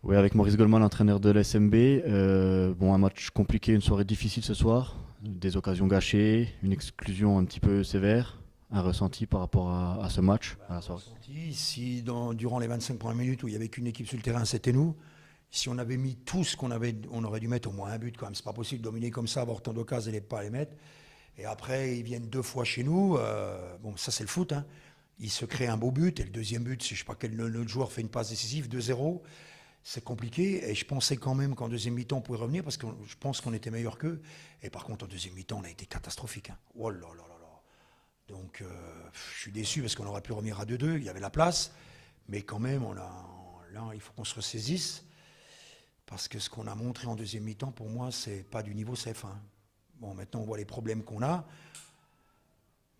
Oui, avec Maurice Goldman, entraîneur de l'SMB. Bon, un match compliqué, une soirée difficile ce soir. Des occasions gâchées, une exclusion un petit peu sévère. Un ressenti par rapport à ce match, à la soirée. Ressenti, si durant les 25 premières minutes où il n'y avait qu'une équipe sur le terrain, c'était nous. Si on avait mis tout ce qu'on avait, on aurait dû mettre au moins un but quand même. C'est pas possible de dominer comme ça, avoir tant d'occasions et ne pas les mettre. Et après, ils viennent deux fois chez nous. Bon, ça c'est le foot, hein. Il se crée un beau but. Et le deuxième but, si je sais pas quel autre joueur fait une passe décisive, 2-0. C'est compliqué. Et je pensais quand même qu'en deuxième mi-temps, on pouvait revenir parce que je pense qu'on était meilleur qu'eux. Et par contre, en deuxième mi-temps, on a été catastrophique, hein. Oh là là là là. Donc, je suis déçu parce qu'on aurait pu revenir à 2-2. Il y avait la place. Mais quand même, là, il faut qu'on se ressaisisse. Parce que ce qu'on a montré en deuxième mi-temps, pour moi, c'est pas du niveau CF1. Bon, maintenant, on voit les problèmes qu'on a.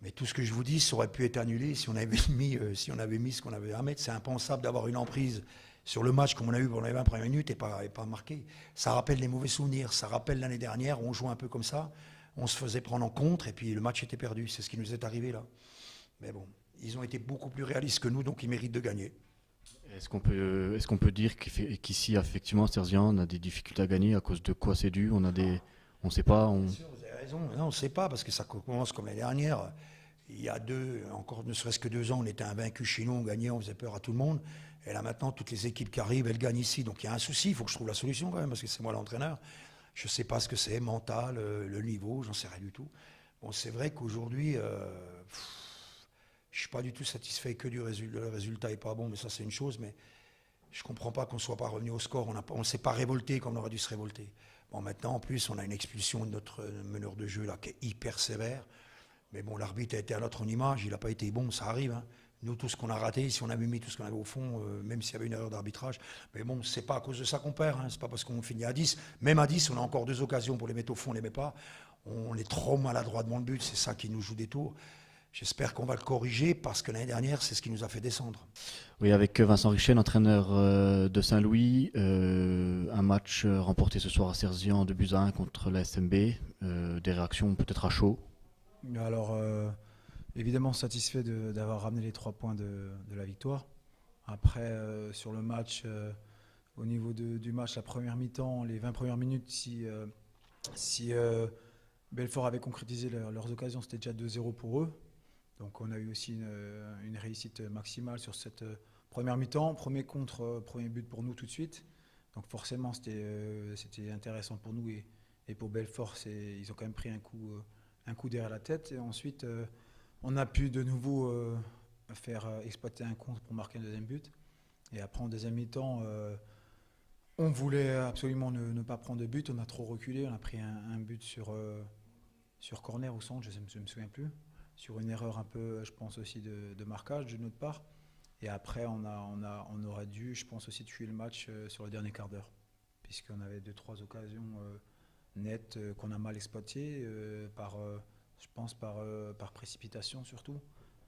Mais tout ce que je vous dis, ça aurait pu être annulé si on avait mis ce qu'on avait à mettre. C'est impensable d'avoir une emprise sur le match comme on a eu pendant les 20 premières minutes et pas marqué. Ça rappelle les mauvais souvenirs. Ça rappelle l'année dernière où on jouait un peu comme ça. On se faisait prendre en contre et puis le match était perdu. C'est ce qui nous est arrivé là. Mais bon, ils ont été beaucoup plus réalistes que nous, donc ils méritent de gagner. Est-ce qu'on peut dire qu'ici, effectivement, Sergent, on a des difficultés à gagner à cause de quoi c'est dû? On ne sait pas. Bien sûr, vous avez raison. Non, on ne sait pas parce que ça commence comme l'année dernière. Il y a encore ne serait-ce que 2 ans, on était invaincus chez nous, on gagnait, on faisait peur à tout le monde. Et là maintenant, toutes les équipes qui arrivent, elles gagnent ici. Donc il y a un souci, il faut que je trouve la solution quand même, parce que c'est moi l'entraîneur. Je ne sais pas ce que c'est, mental, le niveau, j'en sais rien du tout. Bon, c'est vrai qu'aujourd'hui, je ne suis pas du tout satisfait que du résultat. Le résultat n'est pas bon, mais ça c'est une chose. Mais je ne comprends pas qu'on ne soit pas revenu au score. On ne s'est pas révolté comme on aurait dû se révolter. Bon, maintenant, en plus, on a une expulsion de notre meneur de jeu là, qui est hyper sévère. Mais bon, l'arbitre a été à notre image, il n'a pas été bon, ça arrive, hein. Nous, tout ce qu'on a raté, si on avait mis tout ce qu'on avait au fond, même s'il y avait une erreur d'arbitrage, mais bon, c'est pas à cause de ça qu'on perd, hein. C'est pas parce qu'on finit à 10. Même à 10, on a encore 2 occasions pour les mettre au fond, on les met pas. On est trop maladroit devant le but, c'est ça qui nous joue des tours. J'espère qu'on va le corriger parce que l'année dernière, c'est ce qui nous a fait descendre. Oui, avec Vincent Richel, entraîneur de Saint-Louis, un match remporté ce soir à Serzian de buts à 1 contre la SMB. Des réactions peut-être à chaud. Alors, évidemment satisfait d'avoir ramené les 3 points de la victoire. Après, sur le match, au niveau du match, la première mi-temps, les 20 premières minutes, si Belfort avait concrétisé leurs occasions, c'était déjà 2-0 pour eux. Donc on a eu aussi une réussite maximale sur cette première mi-temps. Premier contre, premier but pour nous tout de suite. Donc forcément, c'était intéressant pour nous et pour Belfort, ils ont quand même pris un coup derrière la tête. Et ensuite, on a pu de nouveau faire exploiter un contre pour marquer un deuxième but. Et après, en deuxième mi-temps, on voulait absolument ne pas prendre de but. On a trop reculé. On a pris un but sur corner ou centre, je ne me souviens plus. Sur une erreur un peu, je pense aussi, de marquage de notre part. Et après, on aurait dû, je pense aussi, tuer le match sur le dernier quart d'heure. Puisqu'on avait 2, 3 occasions nettes qu'on a mal exploitées, je pense par précipitation surtout.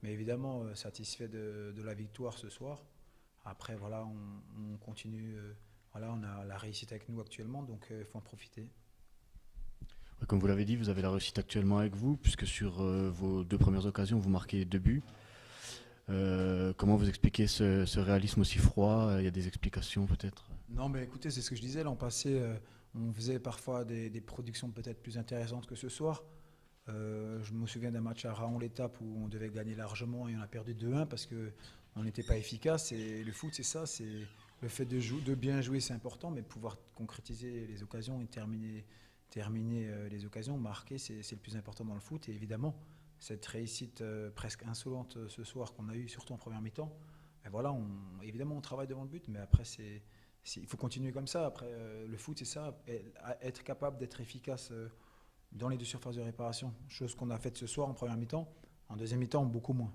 Mais évidemment, satisfait de la victoire ce soir. Après, voilà, on continue. Voilà, on a la réussite avec nous actuellement, donc il faut en profiter. Ouais, comme vous l'avez dit, vous avez la réussite actuellement avec vous, puisque sur vos deux premières occasions, vous marquez deux buts. Comment vous expliquez ce réalisme aussi froid? Il y a des explications peut-être? Non, mais écoutez, c'est ce que je disais. L'an passé, on faisait parfois des productions peut-être plus intéressantes que ce soir. Je me souviens d'un match à Raon-l'Étape où on devait gagner largement et on a perdu 2-1 parce qu'on n'était pas efficace. Et le foot, c'est ça. C'est le fait de bien jouer, c'est important, mais pouvoir concrétiser les occasions et terminer les occasions, marquer, c'est le plus important dans le foot. Et évidemment, cette réussite presque insolente ce soir qu'on a eue, surtout en première mi-temps, ben voilà, évidemment, on travaille devant le but, mais après, il faut continuer comme ça. Après, le foot, c'est ça, être capable d'être efficace dans les deux surfaces de réparation, chose qu'on a faite ce soir en première mi-temps. En deuxième mi-temps, beaucoup moins.